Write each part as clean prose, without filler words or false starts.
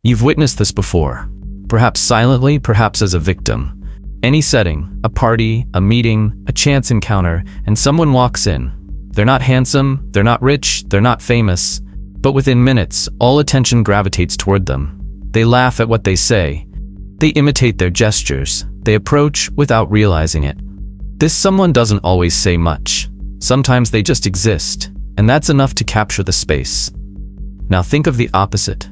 You've witnessed this before. Perhaps silently, perhaps as a victim. Any setting, a party, a meeting, a chance encounter, and someone walks in. They're not handsome, they're not rich, they're not famous, but within minutes, all attention gravitates toward them. They laugh at what they say. They imitate their gestures. They approach without realizing it. This someone doesn't always say much. Sometimes they just exist, and that's enough to capture the space. Now think of the opposite.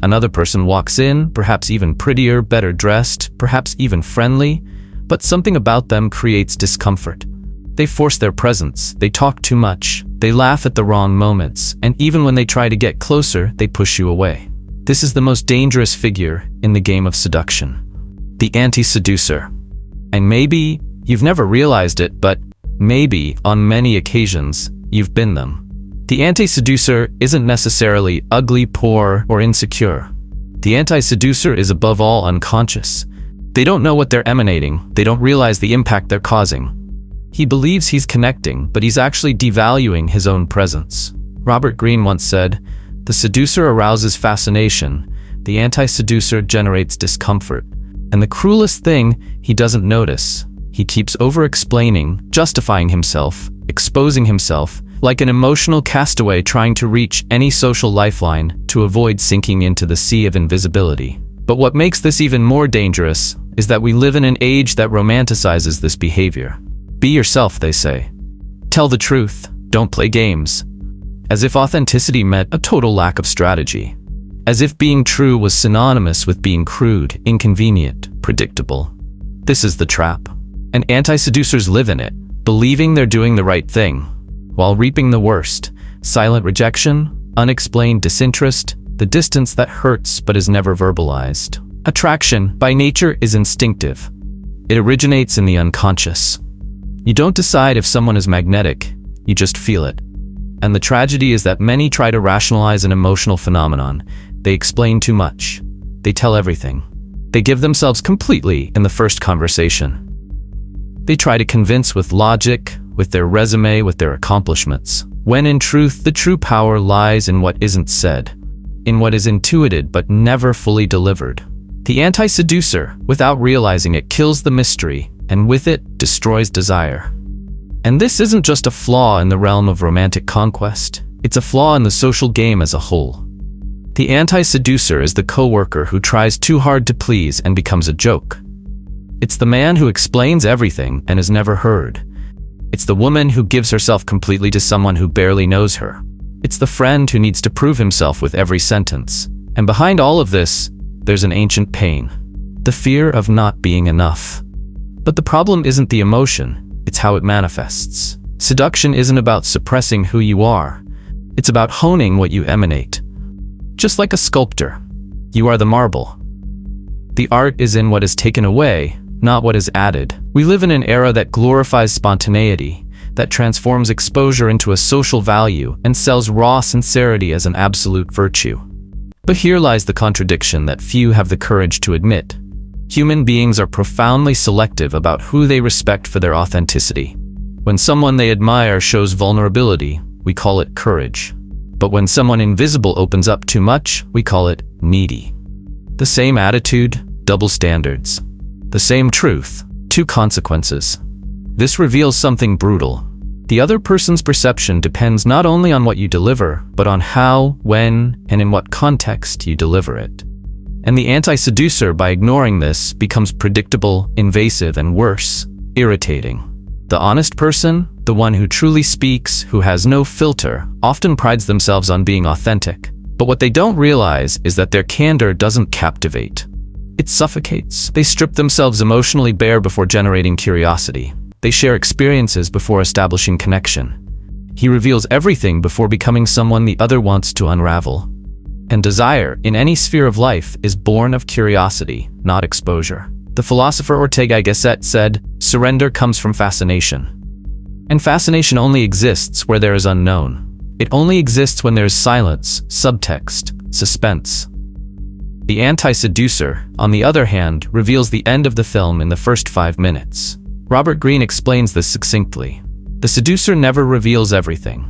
Another person walks in, perhaps even prettier, better dressed, perhaps even friendly, but something about them creates discomfort. They force their presence, they talk too much, they laugh at the wrong moments, and even when they try to get closer, they push you away. This is the most dangerous figure in the game of seduction. The anti-seducer. And maybe you've never realized it, but maybe on many occasions, you've been them. The anti-seducer isn't necessarily ugly, poor, or insecure. The anti-seducer is above all unconscious. They don't know what they're emanating, they don't realize the impact they're causing. He believes he's connecting, but he's actually devaluing his own presence. Robert Greene once said, "The seducer arouses fascination, the anti-seducer generates discomfort. And the cruelest thing, he doesn't notice. He keeps over-explaining, justifying himself, exposing himself, like an emotional castaway trying to reach any social lifeline to avoid sinking into the sea of invisibility." But what makes this even more dangerous is that we live in an age that romanticizes this behavior. Be yourself, they say. Tell the truth, don't play games. As if authenticity meant a total lack of strategy. As if being true was synonymous with being crude, inconvenient, predictable. This is the trap. And anti-seducers live in it, believing they're doing the right thing, while reaping the worst: silent rejection, unexplained disinterest, the distance that hurts but is never verbalized. Attraction, by nature, is instinctive. It originates in the unconscious. You don't decide if someone is magnetic, you just feel it. And the tragedy is that many try to rationalize an emotional phenomenon. They explain too much. They tell everything. They give themselves completely in the first conversation. They try to convince with logic, with their resume, with their accomplishments, when in truth the true power lies in what isn't said, in what is intuited but never fully delivered. The anti-seducer, without realizing it, kills the mystery, and with it, destroys desire. And this isn't just a flaw in the realm of romantic conquest, it's a flaw in the social game as a whole. The anti-seducer is the coworker who tries too hard to please and becomes a joke. It's the man who explains everything and is never heard. It's the woman who gives herself completely to someone who barely knows her. It's the friend who needs to prove himself with every sentence. And behind all of this, there's an ancient pain. The fear of not being enough. But the problem isn't the emotion, it's how it manifests. Seduction isn't about suppressing who you are. It's about honing what you emanate. Just like a sculptor, you are the marble. The art is in what is taken away, not what is added. We live in an era that glorifies spontaneity, that transforms exposure into a social value and sells raw sincerity as an absolute virtue. But here lies the contradiction that few have the courage to admit. Human beings are profoundly selective about who they respect for their authenticity. When someone they admire shows vulnerability, we call it courage. But when someone invisible opens up too much, we call it needy. The same attitude, double standards. The same truth, two consequences. This reveals something brutal. The other person's perception depends not only on what you deliver, but on how, when, and in what context you deliver it. And the anti-seducer, by ignoring this, becomes predictable, invasive, and worse, irritating. The honest person, the one who truly speaks, who has no filter, often prides themselves on being authentic. But what they don't realize is that their candor doesn't captivate. It suffocates. They strip themselves emotionally bare before generating curiosity. They share experiences before establishing connection. He reveals everything before becoming someone the other wants to unravel. And desire, in any sphere of life, is born of curiosity, not exposure. The philosopher Ortega y Gasset said, "Surrender comes from fascination." And fascination only exists where there is unknown. It only exists when there is silence, subtext, suspense. The anti-seducer, on the other hand, reveals the end of the film in the first 5 minutes. Robert Greene explains this succinctly. The seducer never reveals everything.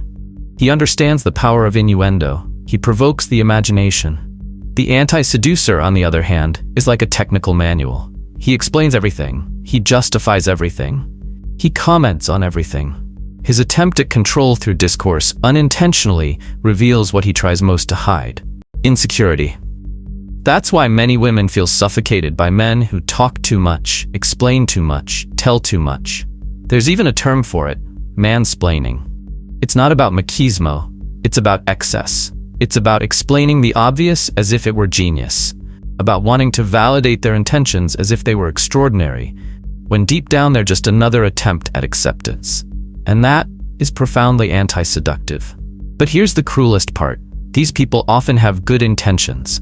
He understands the power of innuendo. He provokes the imagination. The anti-seducer, on the other hand, is like a technical manual. He explains everything. He justifies everything. He comments on everything. His attempt at control through discourse unintentionally reveals what he tries most to hide: insecurity. That's why many women feel suffocated by men who talk too much, explain too much, tell too much. There's even a term for it: mansplaining. It's not about machismo, it's about excess. It's about explaining the obvious as if it were genius, about wanting to validate their intentions as if they were extraordinary, when deep down they're just another attempt at acceptance. And that is profoundly anti-seductive. But here's the cruelest part. These people often have good intentions.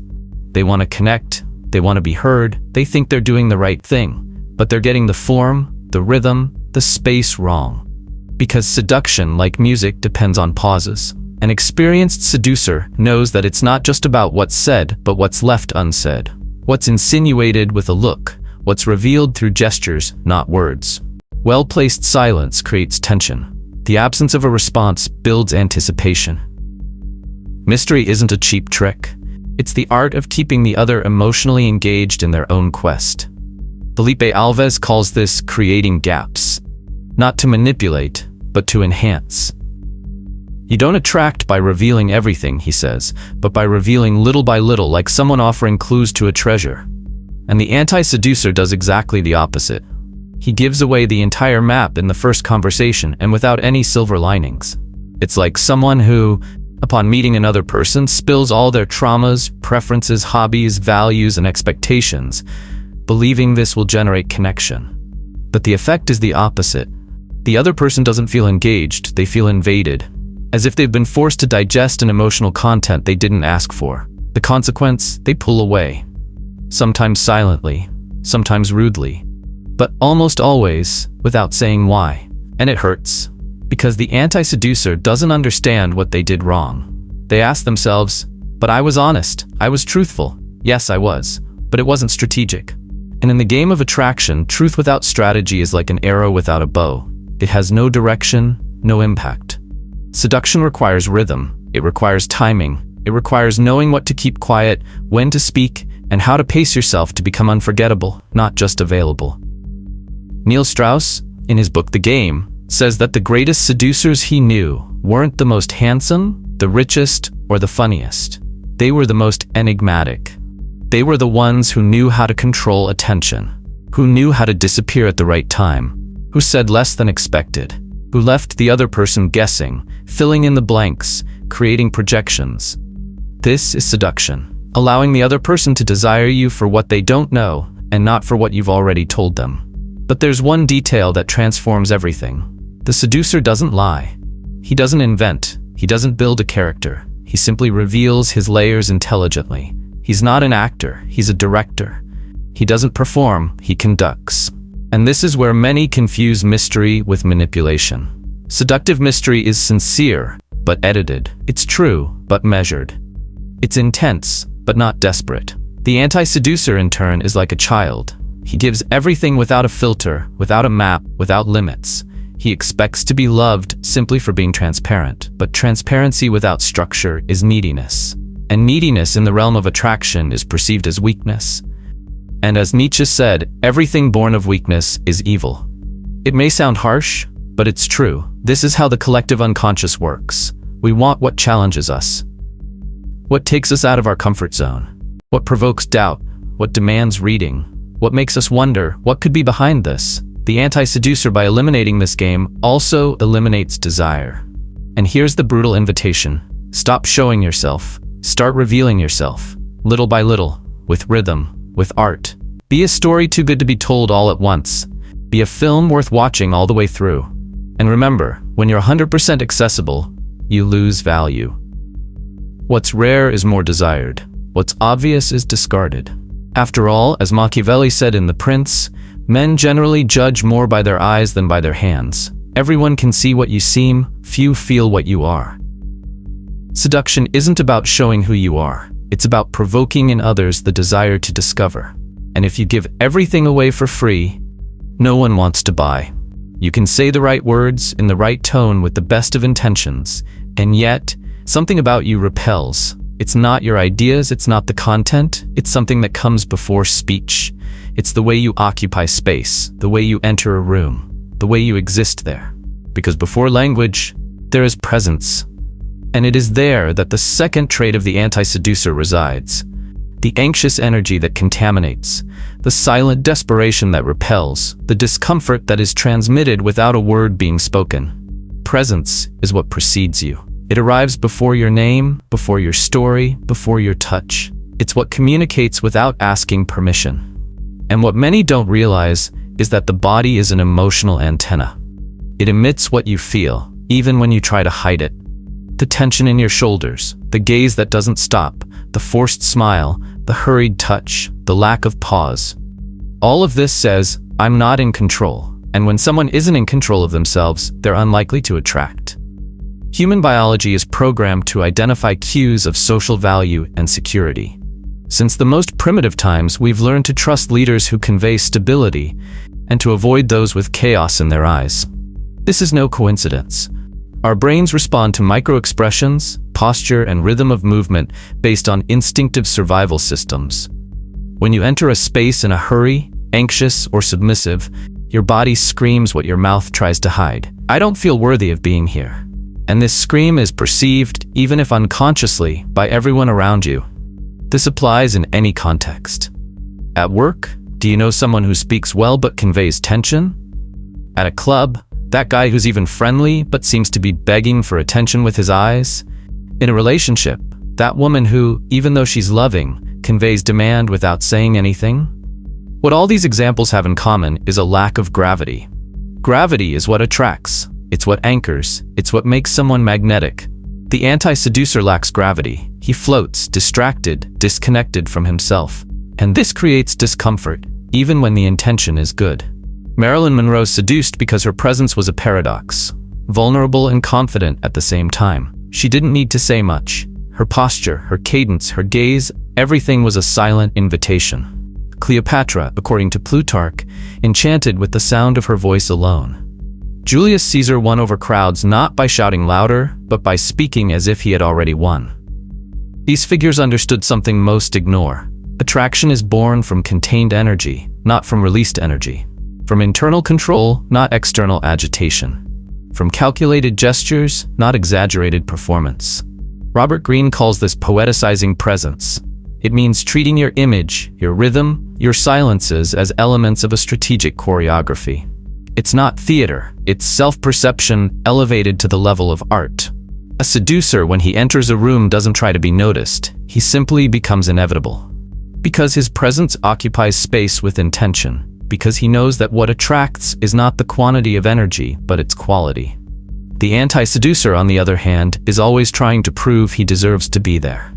They want to connect, they want to be heard, they think they're doing the right thing, but they're getting the form, the rhythm, the space wrong. Because seduction, like music, depends on pauses. An experienced seducer knows that it's not just about what's said, but what's left unsaid. What's insinuated with a look, what's revealed through gestures, not words. Well-placed silence creates tension. The absence of a response builds anticipation. Mystery isn't a cheap trick. It's the art of keeping the other emotionally engaged in their own quest. Felipe Alves calls this creating gaps. Not to manipulate, but to enhance. You don't attract by revealing everything, he says, but by revealing little by little, like someone offering clues to a treasure. And the anti-seducer does exactly the opposite. He gives away the entire map in the first conversation and without any silver linings. It's like someone who, upon meeting another person, spills all their traumas, preferences, hobbies, values, and expectations, believing this will generate connection. But the effect is the opposite. The other person doesn't feel engaged, they feel invaded, as if they've been forced to digest an emotional content they didn't ask for. The consequence, they pull away. Sometimes silently, sometimes rudely, but almost always without saying why. And it hurts, because the anti-seducer doesn't understand what they did wrong. They ask themselves, but I was honest, I was truthful. Yes, I was, but it wasn't strategic. And in the game of attraction, truth without strategy is like an arrow without a bow. It has no direction, no impact. Seduction requires rhythm, it requires timing, it requires knowing what to keep quiet, when to speak, and how to pace yourself to become unforgettable, not just available. Neil Strauss, in his book The Game, says that the greatest seducers he knew weren't the most handsome, the richest, or the funniest. They were the most enigmatic. They were the ones who knew how to control attention, who knew how to disappear at the right time, who said less than expected, who left the other person guessing, filling in the blanks, creating projections. This is seduction, allowing the other person to desire you for what they don't know and not for what you've already told them. But there's one detail that transforms everything. The seducer doesn't lie. He doesn't invent. He doesn't build a character. He simply reveals his layers intelligently. He's not an actor, he's a director. He doesn't perform, he conducts. And this is where many confuse mystery with manipulation. Seductive mystery is sincere, but edited. It's true, but measured. It's intense, but not desperate. The anti-seducer, in turn, is like a child. He gives everything without a filter, without a map, without limits. He expects to be loved simply for being transparent. But transparency without structure is neediness. And neediness in the realm of attraction is perceived as weakness. And as Nietzsche said, everything born of weakness is evil. It may sound harsh, but it's true. This is how the collective unconscious works. We want what challenges us, what takes us out of our comfort zone, what provokes doubt, what demands reading, what makes us wonder what could be behind this. The anti-seducer, by eliminating this game, also eliminates desire. And here's the brutal invitation. Stop showing yourself. Start revealing yourself, little by little, with rhythm, with art. Be a story too good to be told all at once. Be a film worth watching all the way through. And remember, when you're 100% accessible, you lose value. What's rare is more desired. What's obvious is discarded. After all, as Machiavelli said in The Prince, men generally judge more by their eyes than by their hands. Everyone can see what you seem, few feel what you are. Seduction isn't about showing who you are. It's about provoking in others the desire to discover. And if you give everything away for free, no one wants to buy. You can say the right words in the right tone with the best of intentions, and yet, something about you repels. It's not your ideas, it's not the content, it's something that comes before speech. It's the way you occupy space, the way you enter a room, the way you exist there. Because before language, there is presence. And it is there that the second trait of the anti-seducer resides. The anxious energy that contaminates, the silent desperation that repels, the discomfort that is transmitted without a word being spoken. Presence is what precedes you. It arrives before your name, before your story, before your touch. It's what communicates without asking permission. And what many don't realize is that the body is an emotional antenna. It emits what you feel, even when you try to hide it. The tension in your shoulders, the gaze that doesn't stop, the forced smile, the hurried touch, the lack of pause. All of this says, I'm not in control. And when someone isn't in control of themselves, they're unlikely to attract. Human biology is programmed to identify cues of social value and security. Since the most primitive times, we've learned to trust leaders who convey stability and to avoid those with chaos in their eyes. This is no coincidence. Our brains respond to micro-expressions, posture, and rhythm of movement based on instinctive survival systems. When you enter a space in a hurry, anxious, or submissive, your body screams what your mouth tries to hide. I don't feel worthy of being here. And this scream is perceived, even if unconsciously, by everyone around you. This applies in any context. At work, do you know someone who speaks well but conveys tension? At a club, that guy who's even friendly but seems to be begging for attention with his eyes? In a relationship, that woman who, even though she's loving, conveys demand without saying anything? What all these examples have in common is a lack of gravity. Gravity is what attracts. It's what anchors. It's what makes someone magnetic. The anti-seducer lacks gravity. He floats, distracted, disconnected from himself. And this creates discomfort, even when the intention is good. Marilyn Monroe seduced because her presence was a paradox, vulnerable and confident at the same time. She didn't need to say much. Her posture, her cadence, her gaze, everything was a silent invitation. Cleopatra, according to Plutarch, enchanted with the sound of her voice alone. Julius Caesar won over crowds not by shouting louder, but by speaking as if he had already won. These figures understood something most ignore. Attraction is born from contained energy, not from released energy. From internal control, not external agitation. From calculated gestures, not exaggerated performance. Robert Greene calls this poeticizing presence. It means treating your image, your rhythm, your silences as elements of a strategic choreography. It's not theater, it's self-perception elevated to the level of art. A seducer, when he enters a room, doesn't try to be noticed. He simply becomes inevitable. Because his presence occupies space with intention. Because he knows that what attracts is not the quantity of energy, but its quality. The anti-seducer, on the other hand, is always trying to prove he deserves to be there.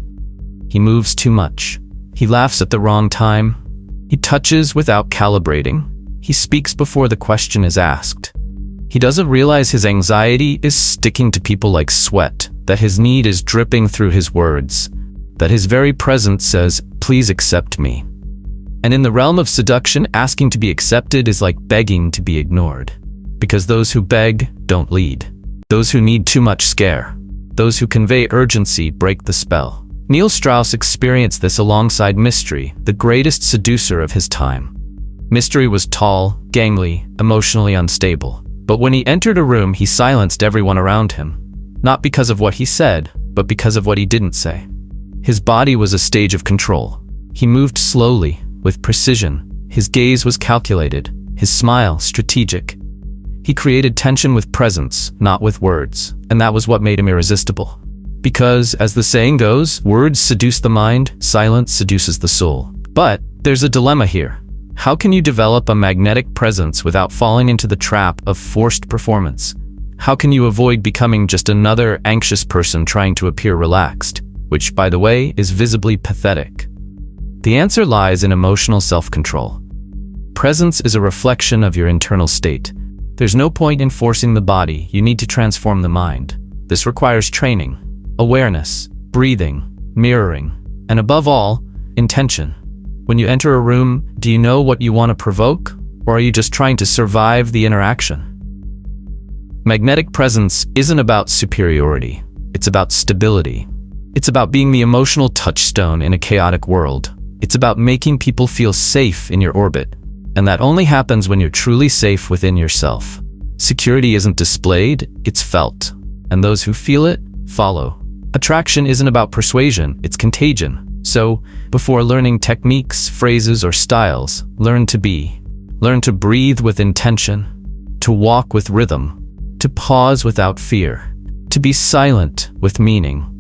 He moves too much. He laughs at the wrong time. He touches without calibrating. He speaks before the question is asked. He doesn't realize his anxiety is sticking to people like sweat, that his need is dripping through his words, that his very presence says, "Please accept me." And in the realm of seduction, asking to be accepted is like begging to be ignored. Because those who beg don't lead. Those who need too much scare. Those who convey urgency break the spell. Neil Strauss experienced this alongside Mystery, the greatest seducer of his time. Mystery was tall, gangly, emotionally unstable. But when he entered a room, he silenced everyone around him. Not because of what he said, but because of what he didn't say. His body was a stage of control. He moved slowly, with precision. His gaze was calculated, his smile strategic. He created tension with presence, not with words, and that was what made him irresistible. Because, as the saying goes, words seduce the mind, silence seduces the soul. But there's a dilemma here. How can you develop a magnetic presence without falling into the trap of forced performance? How can you avoid becoming just another anxious person trying to appear relaxed, which, by the way, is visibly pathetic? The answer lies in emotional self-control. Presence is a reflection of your internal state. There's no point in forcing the body, you need to transform the mind. This requires training, awareness, breathing, mirroring, and above all, intention. When you enter a room, do you know what you want to provoke, or are you just trying to survive the interaction? Magnetic presence isn't about superiority, it's about stability. It's about being the emotional touchstone in a chaotic world. It's about making people feel safe in your orbit. And that only happens when you're truly safe within yourself. Security isn't displayed, it's felt. And those who feel it, follow. Attraction isn't about persuasion, it's contagion. So, before learning techniques, phrases, or styles, learn to be. Learn to breathe with intention, to walk with rhythm, to pause without fear, to be silent with meaning.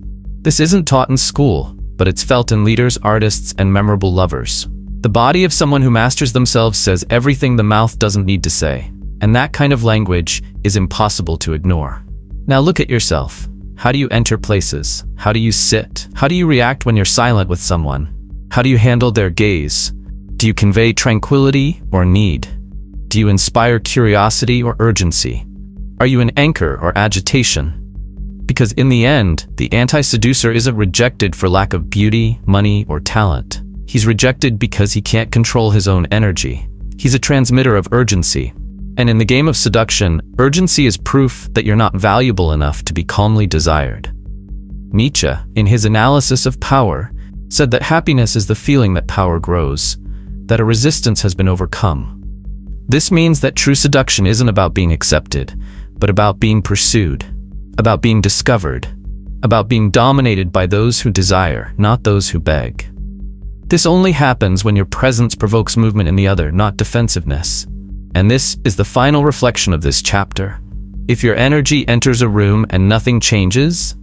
This isn't taught in school, but it's felt in leaders, artists, and memorable lovers. The body of someone who masters themselves says everything the mouth doesn't need to say, and that kind of language is impossible to ignore. Now look at yourself. How do you enter places? How do you sit? How do you react when you're silent with someone? How do you handle their gaze? Do you convey tranquility or need? Do you inspire curiosity or urgency? Are you an anchor or agitation? Because in the end, the anti-seducer isn't rejected for lack of beauty, money, or talent. He's rejected because he can't control his own energy. He's a transmitter of urgency. And in the game of seduction, urgency is proof that you're not valuable enough to be calmly desired. Nietzsche, in his analysis of power, said that happiness is the feeling that power grows, that a resistance has been overcome. This means that true seduction isn't about being accepted, but about being pursued, about being discovered, about being dominated by those who desire, not those who beg. This only happens when your presence provokes movement in the other, not defensiveness. And this is the final reflection of this chapter. If your energy enters a room and nothing changes,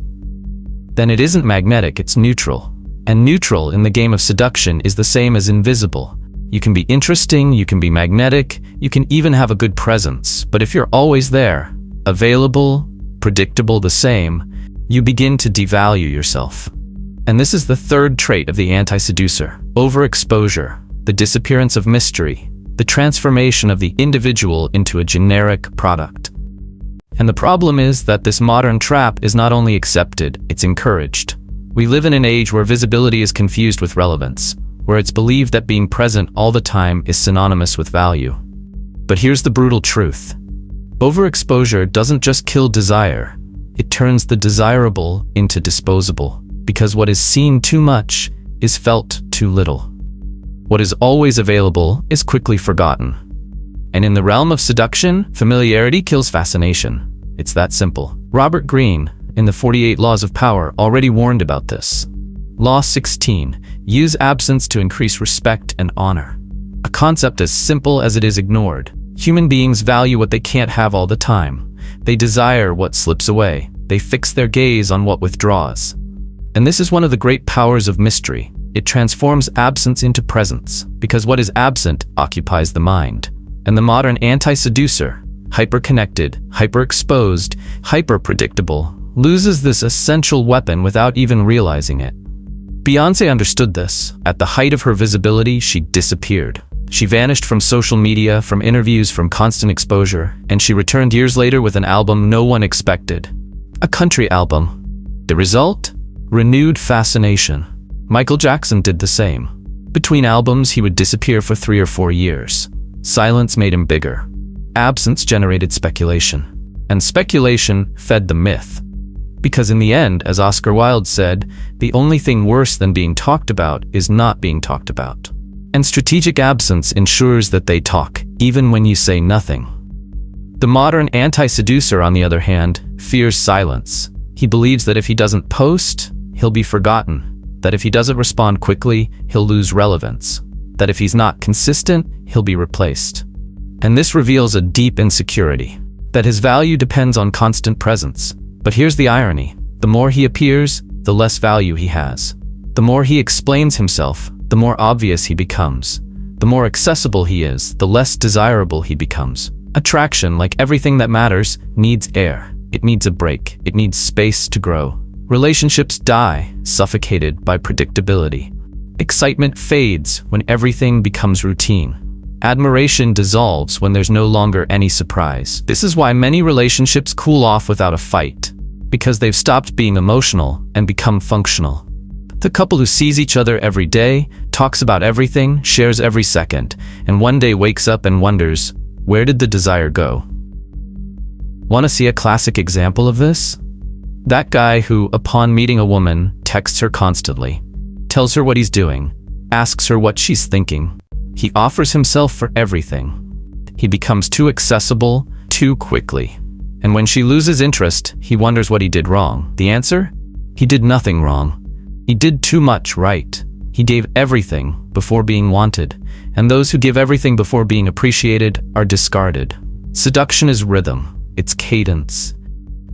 then it isn't magnetic, it's neutral. And neutral in the game of seduction is the same as invisible. You can be interesting, you can be magnetic, you can even have a good presence. But if you're always there, available, predictable, the same, you begin to devalue yourself. And this is the third trait of the anti-seducer: overexposure, the disappearance of mystery, the transformation of the individual into a generic product. And the problem is that this modern trap is not only accepted, it's encouraged. We live in an age where visibility is confused with relevance, where it's believed that being present all the time is synonymous with value. But here's the brutal truth. Overexposure doesn't just kill desire, it turns the desirable into disposable, because what is seen too much is felt too little. What is always available is quickly forgotten. And in the realm of seduction, familiarity kills fascination. It's that simple. Robert Greene, in the 48 Laws of Power, already warned about this. Law 16, use absence to increase respect and honor. A concept as simple as it is ignored. Human beings value what they can't have all the time. They desire what slips away. They fix their gaze on what withdraws. And this is one of the great powers of mystery. It transforms absence into presence, because what is absent occupies the mind. And the modern anti-seducer, hyper-connected, hyper-exposed, hyper-predictable, loses this essential weapon without even realizing it. Beyoncé understood this. At the height of her visibility, she disappeared. She vanished from social media, from interviews, from constant exposure, and she returned years later with an album no one expected. A country album. The result? Renewed fascination. Michael Jackson did the same. Between albums, he would disappear for 3 or 4 years. Silence made him bigger. Absence generated speculation. And speculation fed the myth. Because in the end, as Oscar Wilde said, the only thing worse than being talked about is not being talked about. And strategic absence ensures that they talk, even when you say nothing. The modern anti-seducer, on the other hand, fears silence. He believes that if he doesn't post, he'll be forgotten. That if he doesn't respond quickly, he'll lose relevance. That if he's not consistent, he'll be replaced. And this reveals a deep insecurity. That his value depends on constant presence. But here's the irony. The more he appears, the less value he has. The more he explains himself, the more obvious he becomes. The more accessible he is, the less desirable he becomes. Attraction, like everything that matters, needs air. It needs a break. It needs space to grow. Relationships die, suffocated by predictability. Excitement fades when everything becomes routine. Admiration dissolves when there's no longer any surprise. This is why many relationships cool off without a fight, because they've stopped being emotional and become functional. The couple who sees each other every day, talks about everything, shares every second, and one day wakes up and wonders, where did the desire go? Want to see a classic example of this? That guy who, upon meeting a woman, texts her constantly, tells her what he's doing, asks her what she's thinking. He offers himself for everything. He becomes too accessible, too quickly. And when she loses interest, he wonders what he did wrong. The answer? He did nothing wrong. He did too much right. He gave everything before being wanted, and those who give everything before being appreciated are discarded. Seduction is rhythm. It's cadence.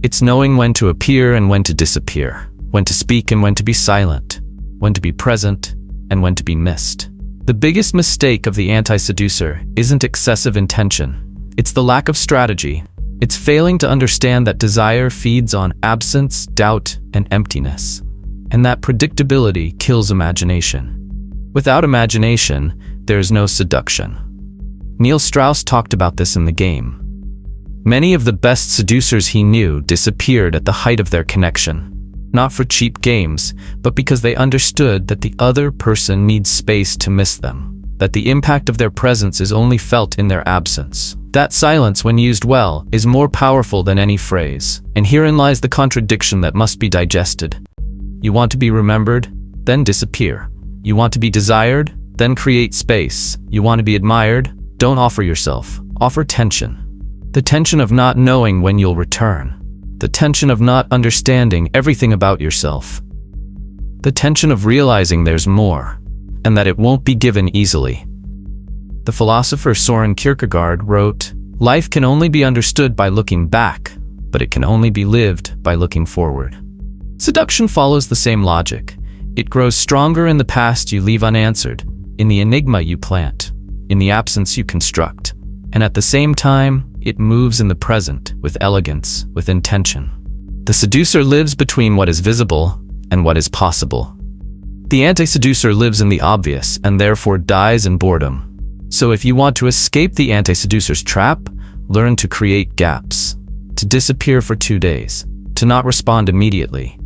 It's knowing when to appear and when to disappear, when to speak and when to be silent, when to be present and when to be missed. The biggest mistake of the anti-seducer isn't excessive intention. It's the lack of strategy. It's failing to understand that desire feeds on absence, doubt, and emptiness, and that predictability kills imagination. Without imagination, there's no seduction. Neil Strauss talked about this in The Game. Many of the best seducers he knew disappeared at the height of their connection, not for cheap games, but because they understood that the other person needs space to miss them, that the impact of their presence is only felt in their absence. That silence, when used well, is more powerful than any phrase, and herein lies the contradiction that must be digested. You want to be remembered, then disappear. You want to be desired, then create space. You want to be admired, don't offer yourself, offer tension. The tension of not knowing when you'll return. The tension of not understanding everything about yourself. The tension of realizing there's more, and that it won't be given easily. The philosopher Soren Kierkegaard wrote, "Life can only be understood by looking back, but it can only be lived by looking forward." Seduction follows the same logic. It grows stronger in the past you leave unanswered, in the enigma you plant, in the absence you construct, and at the same time, it moves in the present with elegance, with intention. The seducer lives between what is visible and what is possible. The anti-seducer lives in the obvious and therefore dies in boredom. So if you want to escape the anti-seducer's trap, learn to create gaps, to disappear for 2 days, to not respond immediately,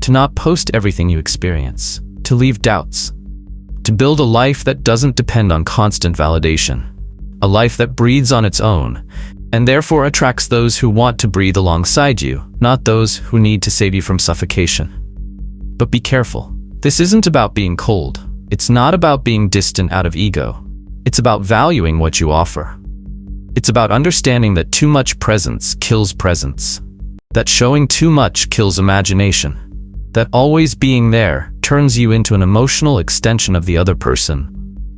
to not post everything you experience, to leave doubts, to build a life that doesn't depend on constant validation, a life that breathes on its own, and therefore attracts those who want to breathe alongside you, not those who need to save you from suffocation. But be careful. This isn't about being cold. It's not about being distant out of ego. It's about valuing what you offer. It's about understanding that too much presence kills presence, that showing too much kills imagination, that always being there turns you into an emotional extension of the other person,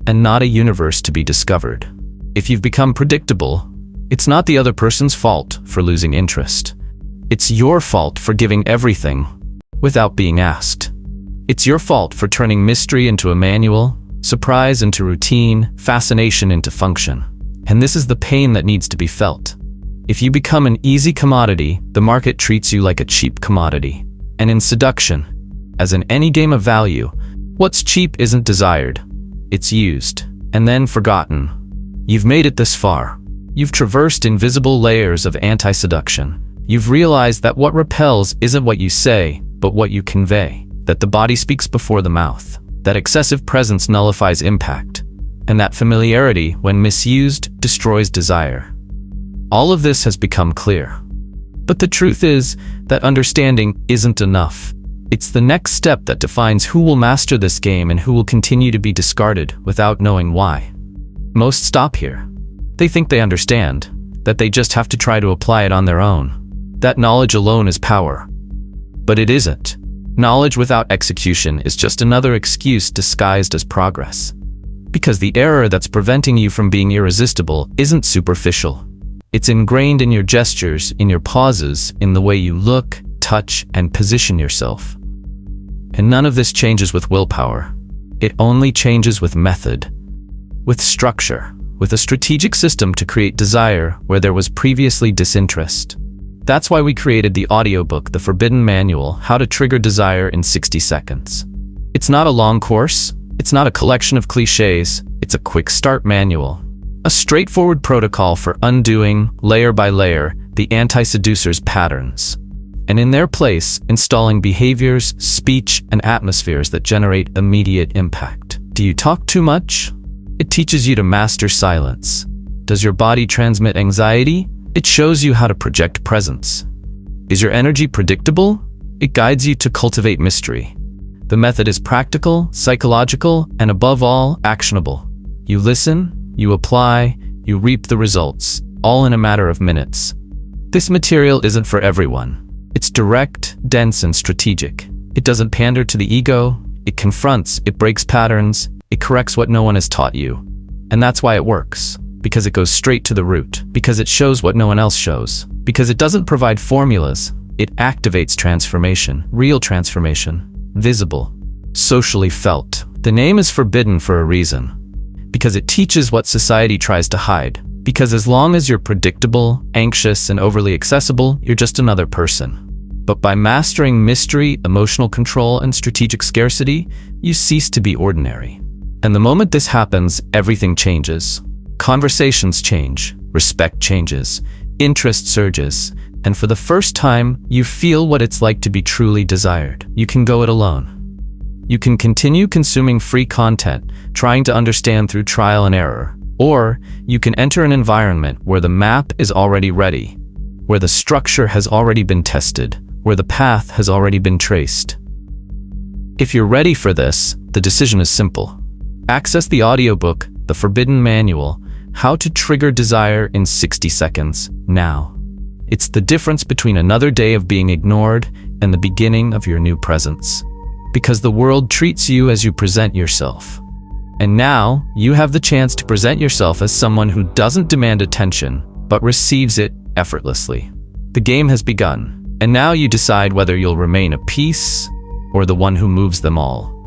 and not a universe to be discovered. If you've become predictable, it's not the other person's fault for losing interest. It's your fault for giving everything without being asked. It's your fault for turning mystery into a manual, surprise into routine, fascination into function. And this is the pain that needs to be felt. If you become an easy commodity, the market treats you like a cheap commodity. And in seduction, as in any game of value, what's cheap isn't desired. It's used, and then forgotten. You've made it this far. You've traversed invisible layers of anti-seduction. You've realized that what repels isn't what you say, but what you convey. That the body speaks before the mouth. That excessive presence nullifies impact. And that familiarity, when misused, destroys desire. All of this has become clear. But the truth is that understanding isn't enough. It's the next step that defines who will master this game and who will continue to be discarded without knowing why. Most stop here. They think they understand, that they just have to try to apply it on their own. That knowledge alone is power. But it isn't. Knowledge without execution is just another excuse disguised as progress. Because the error that's preventing you from being irresistible isn't superficial. It's ingrained in your gestures, in your pauses, in the way you look, touch, and position yourself. And none of this changes with willpower. It only changes with method, with structure, with a strategic system to create desire where there was previously disinterest. That's why we created the audiobook, The Forbidden Manual, How to Trigger Desire in 60 Seconds. It's not a long course. It's not a collection of cliches. It's a quick start manual. A straightforward protocol for undoing, layer by layer, the anti-seducer's patterns. And in their place, installing behaviors, speech, and atmospheres that generate immediate impact. Do you talk too much? It teaches you to master silence. Does your body transmit anxiety? It shows you how to project presence. Is your energy predictable? It guides you to cultivate mystery. The method is practical, psychological, and above all, actionable. You listen, you apply, you reap the results, all in a matter of minutes. This material isn't for everyone. It's direct, dense, and strategic. It doesn't pander to the ego. It confronts, it breaks patterns, it corrects what no one has taught you. And that's why it works. Because it goes straight to the root. Because it shows what no one else shows. Because it doesn't provide formulas. It activates transformation, real transformation, visible, socially felt. The name is forbidden for a reason. Because it teaches what society tries to hide. Because as long as you're predictable, anxious, and overly accessible, you're just another person. But by mastering mystery, emotional control, and strategic scarcity, you cease to be ordinary. And the moment this happens, everything changes. Conversations change, respect changes, interest surges, and for the first time, you feel what it's like to be truly desired. You can go it alone. You can continue consuming free content, trying to understand through trial and error. Or you can enter an environment where the map is already ready, where the structure has already been tested, where the path has already been traced. If you're ready for this, the decision is simple. Access the audiobook, The Forbidden Manual, How to Trigger Desire in 60 Seconds, now. It's the difference between another day of being ignored and the beginning of your new presence. Because the world treats you as you present yourself. And now, you have the chance to present yourself as someone who doesn't demand attention, but receives it effortlessly. The game has begun. And now you decide whether you'll remain a piece or the one who moves them all.